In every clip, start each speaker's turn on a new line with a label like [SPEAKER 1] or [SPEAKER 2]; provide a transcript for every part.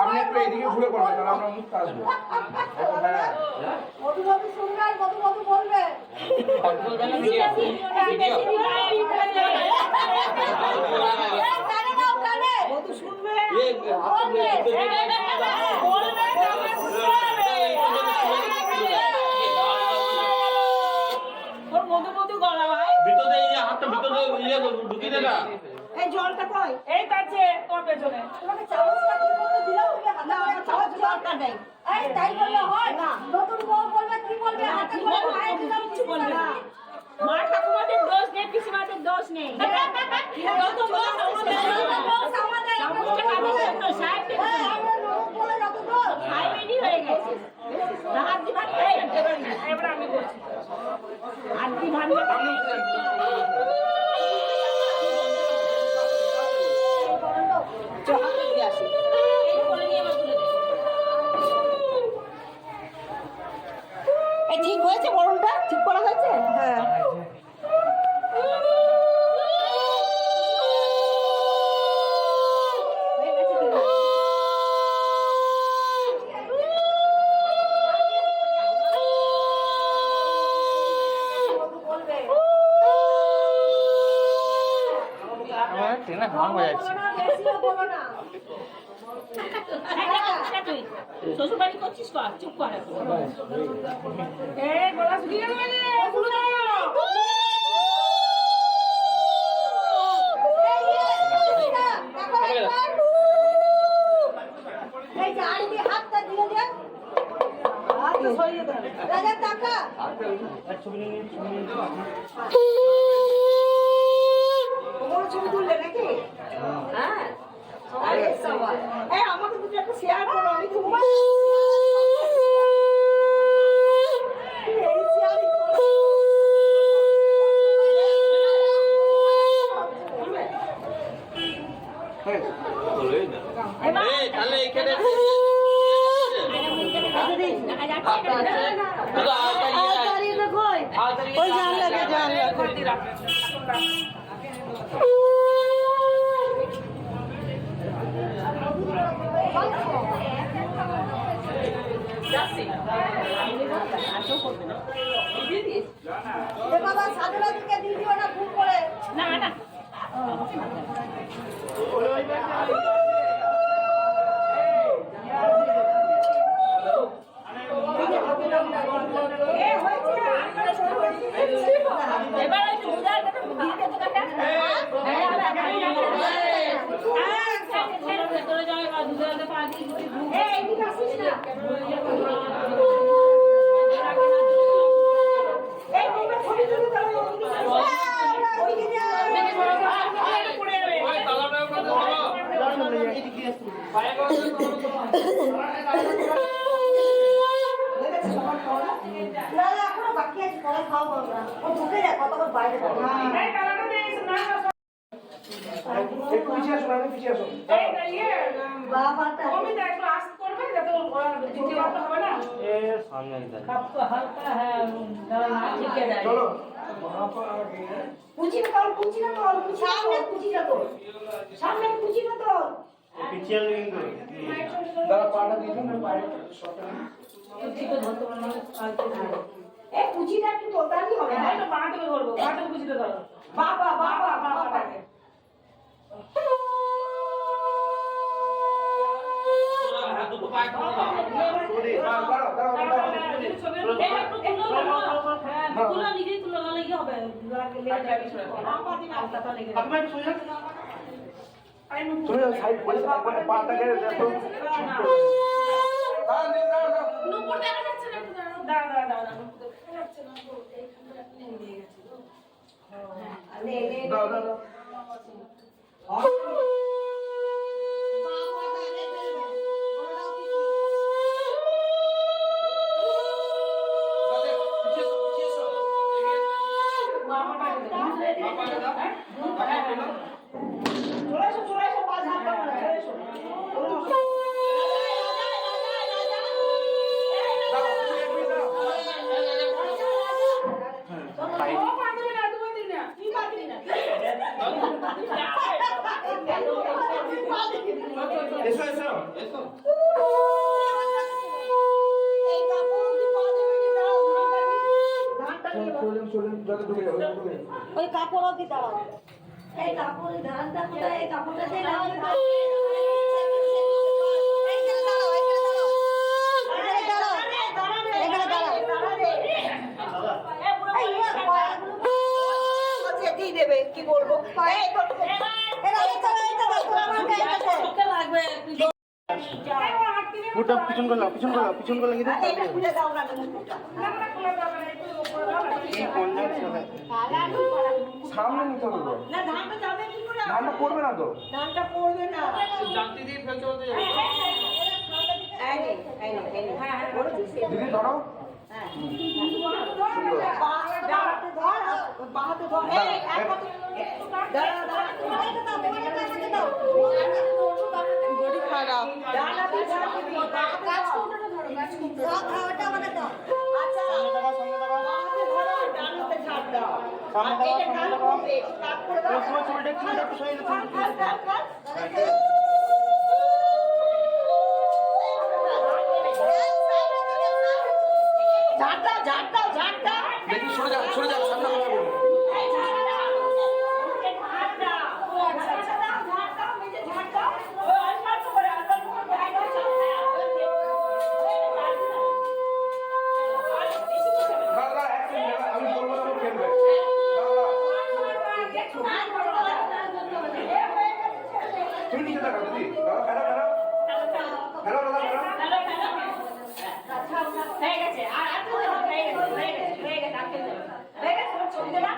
[SPEAKER 1] আপনি একটু এইদিকে ঘুরে পড়বেন তাহলে আমরা মুখ আসবো।
[SPEAKER 2] মধুবাবু শুনবে আর মধুবাবু বলবে। মধু শুনবে এই জলটা কই?
[SPEAKER 3] এই কাছে তোর পেছনে
[SPEAKER 2] তোমাকে চামচটা কি করতে দিলাম? না আমার চামচ দরকার নেই। এই তাই বললে হয় না। নতুন বউ বলবে কি বলবে? হাতে করে খাইয়ে দিলাম কিছু বলবে না।
[SPEAKER 3] মা ঠাকুমাদের দোষ নেই, পিসিমাদের দোষ নেই। নতুন বউ আমাদের চামচটা কাটার জন্য সাহেবকে
[SPEAKER 2] আমরা নতুন বলে যত দোষ।
[SPEAKER 3] হাইওয়েনি হয়ে গেছে। হাত দি ভাত এবার আমি বলছি হাত দি ভাত
[SPEAKER 2] ঠিক হয়েছে বরণটা? ঠিক করা হয়েছে? হ্যাঁ।
[SPEAKER 1] ট্রেনে হাওয়া হয়ে যাচ্ছে।
[SPEAKER 3] শ্বশুর বাড়ি করছিস কর, চুপ কর। গলা শুকিয়ে গেল।
[SPEAKER 2] এই যে আন্টি হাতটা দিয়ে দে। হাত সরিয়ে দে। রাজা টাকা। বড় ছবি তুললে নাকি? হ্যাঁ। আরে সবাই। এই আমাকে দুটো একটা শেয়ার করো, আমি খুব বাবা সাধুরা দিকে দিয়ে দিও না ভুল করে।
[SPEAKER 3] না না এবার একটু উদার কথা দিতে তো কাটা ভেতরে যাও আর দুধে পা দিয়ে
[SPEAKER 2] এই ঠিক আছিস না? এই তোমরা ছবি তুলে দাও ওই দিকে না না এখনো বাকি আছে, পরে খাওয়া করবো না। ও ঢুকে যায় কতক্ষণ বাইরে থাকে।
[SPEAKER 1] একটু পিছিয়ে আসুন, আপনি পিছিয়ে আসুন।
[SPEAKER 2] বাবাটা
[SPEAKER 1] চলো।
[SPEAKER 2] কুচিটা তোল, কুচিটা তোল, সামনে কুচিটা তোল, সামনে কুচিটা তোল।
[SPEAKER 1] দাদা পাটা দিয়ে দিন, পায়ে শর্টটা নিন।
[SPEAKER 2] এই কুচিটা একটু তোলতারই হবে না? বাবা বাবা বাবা
[SPEAKER 1] তুমি সাইড করে পাটাকে দেখো। দাও দাও দাও। চলে যান, ঢুকে যাবে, ঢুকে যাবে।
[SPEAKER 2] ওই কাপড় অব্দি দাঁড়াও। এই কাপড় ধানটা কোথায়? এই কাপড়টা দিয়ে দাও। এইখানে দাঁড়াও, এইখানে দাঁড়াও। এখানে দাঁড়াও। এখানে দাঁড়াও। এই আচ্ছা দিয়ে দেবে, কি বলবো? এই এটা লাগবে।
[SPEAKER 1] মুখটা পিছন করে নাও, পিছন করে নাও, পিছন করে লাগিয়ে দাও।
[SPEAKER 2] এটা খুলে দাও না মুখটা।
[SPEAKER 1] এই কোন জায়গায়? সামনে নিতে হবে তো।
[SPEAKER 2] না ধানটা যাবে কি করে?
[SPEAKER 1] ধানটা পড়বে না তো।
[SPEAKER 2] ধানটা পড়বে না।
[SPEAKER 4] জানতে দিয়ে ফেলতে হতে যাবে।
[SPEAKER 2] এই নে, এই নে, এই নে। হ্যাঁ, বলেছিস?
[SPEAKER 1] দিদি ধরো।
[SPEAKER 2] হ্যাঁ।
[SPEAKER 1] সুন্দর।
[SPEAKER 2] বাহাতে ধর, বাহাতে ধর। এই, এক হাতে। দাঁড়া, দাঁড়া। আমাকে দাও, আমাকে দাও।
[SPEAKER 5] বডি খারাপ।
[SPEAKER 2] দাঁড়া, দাঁড়া। গাছকুন্ডটা ধরো, গাছকুন্ডটা। ওটা আমাকে দাও। আচ্ছা। বাহাতে ধরো, ডানাতে ঝাড় দাও। আর এটা কান করবে, কাট করে দাও। কাট, কাট, কাট। ঝাড় দাও, ঝাড় দাও, ঝাড় দাও।
[SPEAKER 1] দেখি সরে যাও, সরে যাও, সামনে কথা বলুন। দাদা, এক মিনিট, আমি বলবো না, ও খেলবে। তুমি নিচে থাকো, দিদি। দাদা, ফেরো, ফেরো। ফেরো, দাদা, ফেরো।
[SPEAKER 3] হয়ে গেছে আর আর তো হয়ে গেছে হয়ে গেছে হয়ে গেছে আর খেলতে হবে না। হয়ে গেছে তোমার ছবি দেবা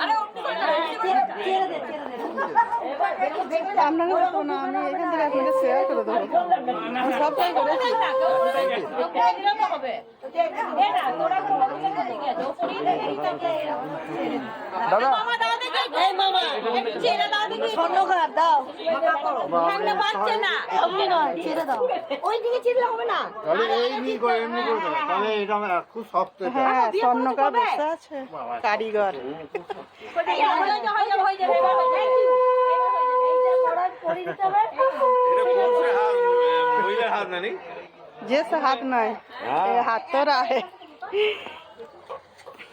[SPEAKER 3] আরে অন্য করে
[SPEAKER 2] ছেড়ে দে, ছেড়ে দে।
[SPEAKER 5] আপনাকে বলবো না, আমি এখান থেকে আপনাকে শেয়ার করে দেবো। আমি সবটাই করেছি।
[SPEAKER 3] হবে এ না তোরা কোনো দিকে দেখে দাও পড়ি
[SPEAKER 1] দাদা,
[SPEAKER 3] মামা দাও দেখি এই মামা একটু ছেড়ে দাও দেখি
[SPEAKER 2] স্বর্ণকার দাও। ফাঁকা করো।
[SPEAKER 3] ঠান্ডা পাচ্ছে না
[SPEAKER 2] এমনি নয়, ছেড়ে দাও। ওই দিকে ছিড়লে হবে না।
[SPEAKER 6] এমনি করে দেবো তবে এটা আমার খুব শক্ত এটা।
[SPEAKER 5] হ্যাঁ, স্বর্ণকার বসে আছে কারিগর।
[SPEAKER 3] হয়ে যাবে হয়ে যাবে এবার হয়ে যাবে
[SPEAKER 2] এইটা পড়া পড়ি দিতে হবে।
[SPEAKER 6] এটা পুরুষের হাত, মহিলার হাত না নেই।
[SPEAKER 5] যে সে হাত নয়, এই হাত তো রাহে।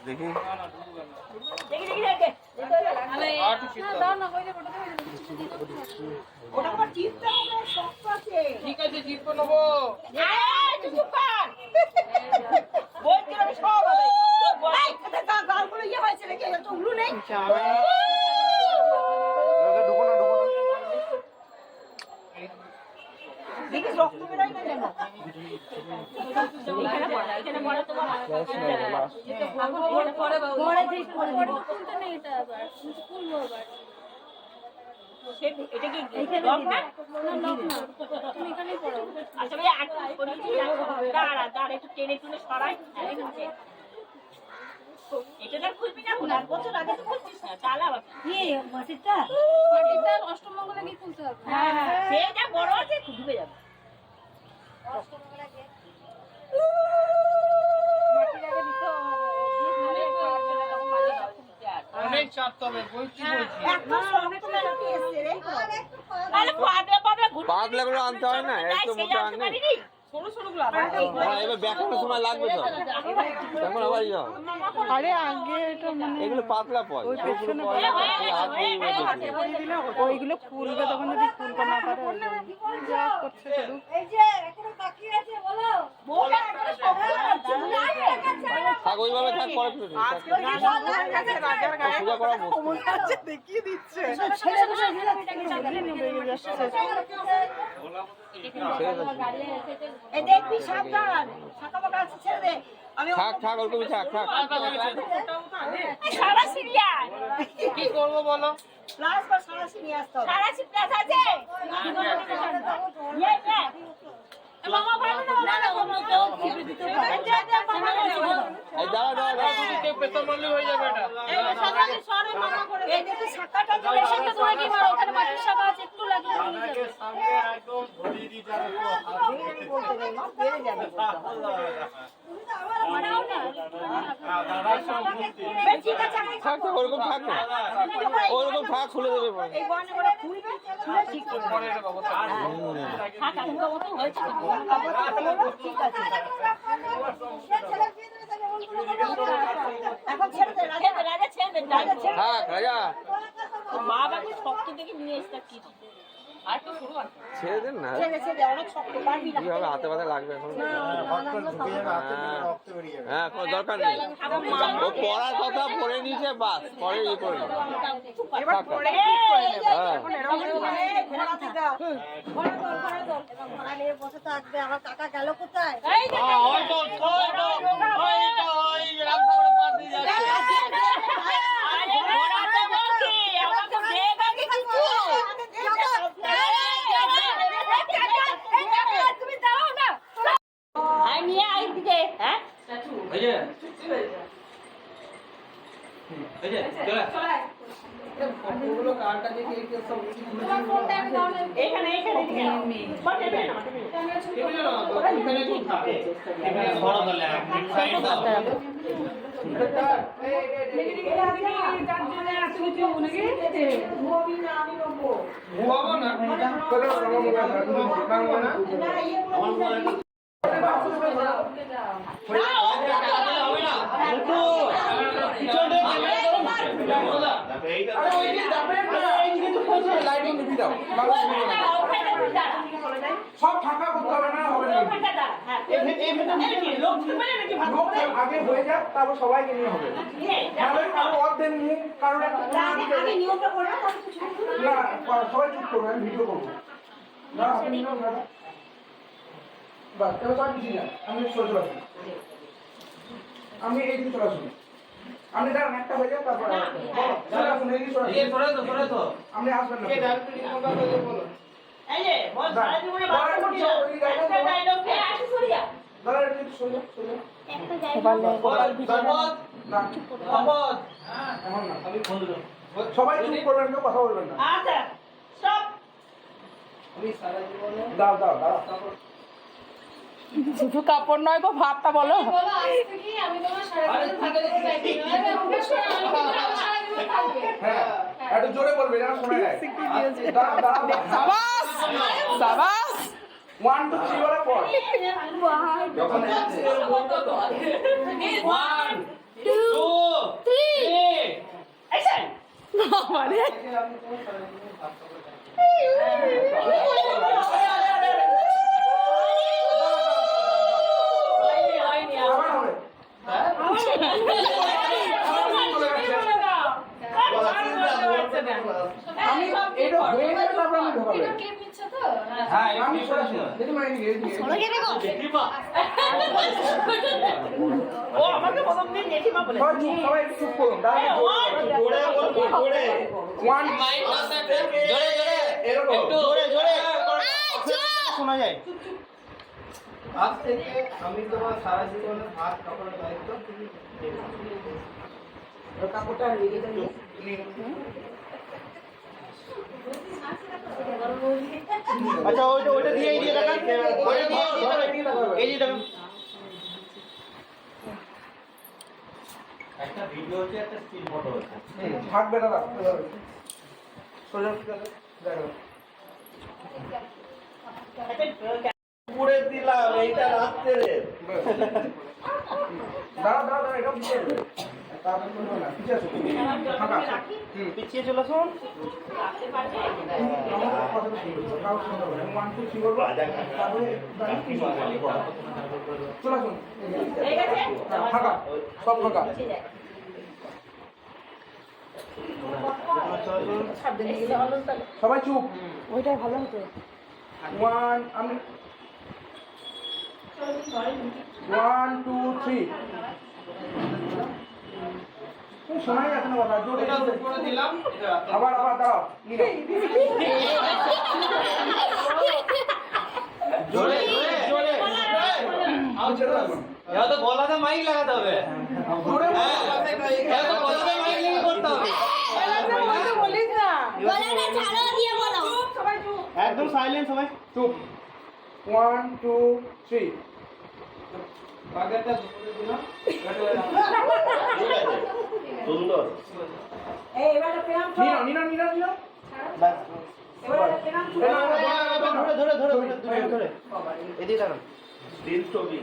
[SPEAKER 6] দেখি
[SPEAKER 3] দেখি দেখি দেখি
[SPEAKER 2] ওটা আবার চিপতে হবে, শক্ত আছে।
[SPEAKER 4] ঠিক আছে জিপ নেবো।
[SPEAKER 3] এই তুই চুপ কর বল কি আমি সব হবে
[SPEAKER 2] এই, এটা গালগুলো ইয়ে হয়েছে নাকি? এটা তো উলু নেই।
[SPEAKER 1] দাদা, ঢুকো না, ঢুকো না।
[SPEAKER 2] দেখিস রক্ত বেরোয় না যেন।
[SPEAKER 3] এখানে পড়া তোমার পরে
[SPEAKER 2] পরে ঠিক করে দিব।
[SPEAKER 3] এটা কি
[SPEAKER 2] এইখানে
[SPEAKER 3] লক
[SPEAKER 2] দিবে।
[SPEAKER 3] না আচ্ছা ভাই আর করি দাঁড়া দাঁড়া একটু টেনে টুনে সরাই এটা না খুলবি না আর বছর আগে তো খুলছিস না চালা বাবা
[SPEAKER 2] কি মাটিটা?
[SPEAKER 3] হ্যাঁ সে যা বড় আছে ডুবে যাবে
[SPEAKER 4] অনেক চাপ তবে বলছি বলছি।
[SPEAKER 2] একটা শক্ত মেলাটি এসছে রে।
[SPEAKER 3] আরে পাতলা পাতলা ঘুরে
[SPEAKER 6] পাতলাগুলো আনতে হয় না, একটু মোটা আনলে।
[SPEAKER 3] সরু সরু গুলো
[SPEAKER 6] হ্যাঁ, এবার ব্যাকআপের সময় লাগবে তো। তখন আবার যাও।
[SPEAKER 5] আরে আগে এটা মানে
[SPEAKER 6] এগুলো পাতলা পয়।
[SPEAKER 5] ওই পেছনে ওইগুলো খুলবে, তখন যদি খুলতে না পারে ওই জন্য। যা করছে চলুক।
[SPEAKER 2] এই যে এখনো বাকি আছে বলো।
[SPEAKER 3] বলা একটা শব্দ
[SPEAKER 6] থাক ওইভাবে থাক, পরে ফেলবি। সোজা করা মুশকিল।
[SPEAKER 5] আচ্ছা, দেখিয়ে দিচ্ছে।
[SPEAKER 2] ছেড়ে বসে দিলে
[SPEAKER 5] বেরিয়ে যাচ্ছে।
[SPEAKER 2] এই দেখবি সাবধান। ফাঁকা ফাঁকা আছে, ছেড়ে দে। আমি
[SPEAKER 6] থাক থাক ওরকমই থাক থাক।
[SPEAKER 3] সারা সিরিয়াল
[SPEAKER 4] কি করবো বলো?
[SPEAKER 2] প্লাস বা সারাশি নিয়ে আসতে হবে।
[SPEAKER 3] সারা সিরিয়াল আছে ইয়ে ইয়ে মামা ভালো না মামা তো খিবি দিতে পারে
[SPEAKER 6] এই দাঁড়া দাঁড়া দাঁড়া।
[SPEAKER 4] দুদিকে পেছন মারলে হয়ে যাবে এটা।
[SPEAKER 3] সকালে সরে মামা করে
[SPEAKER 2] এই দেখি শাখাটা দিলে
[SPEAKER 3] পেশেন্টটা তোমায় কি মারো ওখানে মাটির শাখা আছে একটু লাগলে
[SPEAKER 2] বলতে নেই মা, বেড়ে যাবে ঠিক আছে আমি
[SPEAKER 6] থাক থাক ওরকম থাক না, ওরকম থাক, খুলে দেবে পরে।
[SPEAKER 2] এই বনে করে খুলবে, খুলে ঠিক করবে।
[SPEAKER 4] পরে এটা ব্যবস্থা করবো।
[SPEAKER 3] থাকা তোমার মতো হয়েছে
[SPEAKER 2] ঠিক আছে। এখন ছেড়ে দে,
[SPEAKER 3] রাজা ছেড়ে দে, রাজা ছেড়ে দে।
[SPEAKER 6] হ্যাঁ রাজা
[SPEAKER 3] মা বাবাকে শক্ত দেখে নিয়ে এসে কি আর তো শুরু আছে
[SPEAKER 6] ছেড়ে দেন না
[SPEAKER 2] ছেড়ে দে, অনেক শক্ত পারবি না।
[SPEAKER 6] কি হবে হাতে পাতে লাগবে এখন হ্যাঁ কোনো দরকার নেই ও পড়ার কথা পড়ে নিয়েছে বাস পরে ইয়ে করে নেবে।
[SPEAKER 5] এবার পরে
[SPEAKER 6] হ্যাঁ
[SPEAKER 2] ঘোড়া নিয়ে বসে থাকবে, আমার কাকা গেল কোথায়?
[SPEAKER 3] এই যে
[SPEAKER 4] ওই তো ওই রামসাগরে পার দিয়ে যাচ্ছে
[SPEAKER 3] আরে ঘোড়াতে বলছি আমাকে ব্রেক আগে কিছু তুমি দাও না আই নিয়ে আই দিকে হ্যাঁ এখানে
[SPEAKER 4] ঘুমাবো না
[SPEAKER 1] লাইটিং নিবি দাও সব ফাঁকা করতে হবে না হবে না লোক আগে হয়ে যাক তারপর সবাইকে নিয়ে হবে তাহলে কারো অর্ধেক মুখ কারোর একটা
[SPEAKER 2] আগে নিয়মটা করে না,
[SPEAKER 1] না সবাই চুপ করবে আমি ভিডিও করবো না আপনি নিও না বাস এবার সবাই বুঝি না আমি চলে আসুন আমি এইদিকে চলে আসুন আপনি দাঁড়ান একটা হয়ে যাক তারপর চলে আসুন এইদিকে চলে আসুন আপনি আসবেন না
[SPEAKER 3] এই যে বল সারা জীবনে বাচ্চা মুটি না একটা ডায়লগ এ আসি সরিয়া
[SPEAKER 1] দাঁড়া একটু শুনে শুনে
[SPEAKER 3] একটা ডায়লগ
[SPEAKER 1] না এখন না সবাই চুপ করবেন কেউ কথা বলবেন না
[SPEAKER 3] আচ্ছা স্টপ
[SPEAKER 1] দাও দাও দাও
[SPEAKER 5] শুধু কাপড় নয় গো ভাবটা বলো
[SPEAKER 1] হ্যাঁ একটু জোরে বলবে যেন শোনা যায় দাঁড়াও দাঁড়াও
[SPEAKER 5] সাবাস সাবাস
[SPEAKER 1] 1 2 3 বলার পর যখন
[SPEAKER 3] ওয়ান টু থ্রি অ্যাকশন
[SPEAKER 5] মানে
[SPEAKER 1] আবার হবে আমি এটা হয়ে গেলে তারপর আমি ঢোকাবো হ্যাঁ আমি সরাসরি যদি মাইনে দিয়ে
[SPEAKER 3] ও আমাকে প্রথম দিন জেঠিমা বলে
[SPEAKER 1] সবাই একটু চুপ করুন দাঁড়াও ওয়ান
[SPEAKER 4] শোনা যায় আজ থেকে আমি তোমার সারা জীবনের ভাত কাপড়ের দায়িত্ব তুমি
[SPEAKER 1] কাপড়টা রেখে দেন
[SPEAKER 4] আচ্ছা ওইটা দিয়ে দেখান এই যে দেখেন একটা ভিডিও হচ্ছে একটা স্টিল ফটো হচ্ছে
[SPEAKER 1] থাকবে দাদা সোজা দেখো
[SPEAKER 4] পুড়ে দিলাম এইটা রাত্রে
[SPEAKER 1] দাঁড়া দাঁড়া দাঁড়া এটা পিছিয়ে দেবে তারপর করবো না পিছিয়ে আসো ফাঁকা
[SPEAKER 4] পিছিয়ে চলে আসুন
[SPEAKER 1] আমাদের কথাটা শুনবে কাউ শুনতে পারে 1 2 3 বলবো তারপরে চলে আসুন
[SPEAKER 3] ঠিক আছে
[SPEAKER 1] ফাঁকা সব ফাঁকা সবাই চুপ
[SPEAKER 5] ওইটাই ভালো হতো
[SPEAKER 1] 1 আমি 1 2 3 শোনাই যাচ্ছে না কথা জোরে
[SPEAKER 4] করে দিলাম
[SPEAKER 1] আবার আবার দাঁড়াও
[SPEAKER 4] জোরে জোরে জোরে এটা তো গলাতে মাইক লাগাতে হবে
[SPEAKER 1] জোরে
[SPEAKER 4] এটা তো গলাতে মাইক লাগিয়ে করতে হবে
[SPEAKER 5] বলিস না
[SPEAKER 4] একদম সাইলেন্ট সবাই
[SPEAKER 1] চুপ 1 2 3
[SPEAKER 4] বাগেরটা দিলাম
[SPEAKER 6] সুন্দর
[SPEAKER 1] নিনা নিনা নিনা
[SPEAKER 4] বাস
[SPEAKER 1] নিনা
[SPEAKER 4] ধরে ধরে ধরে ধরে ধরে এদিকে দাঁড়ান
[SPEAKER 6] দিন ছবি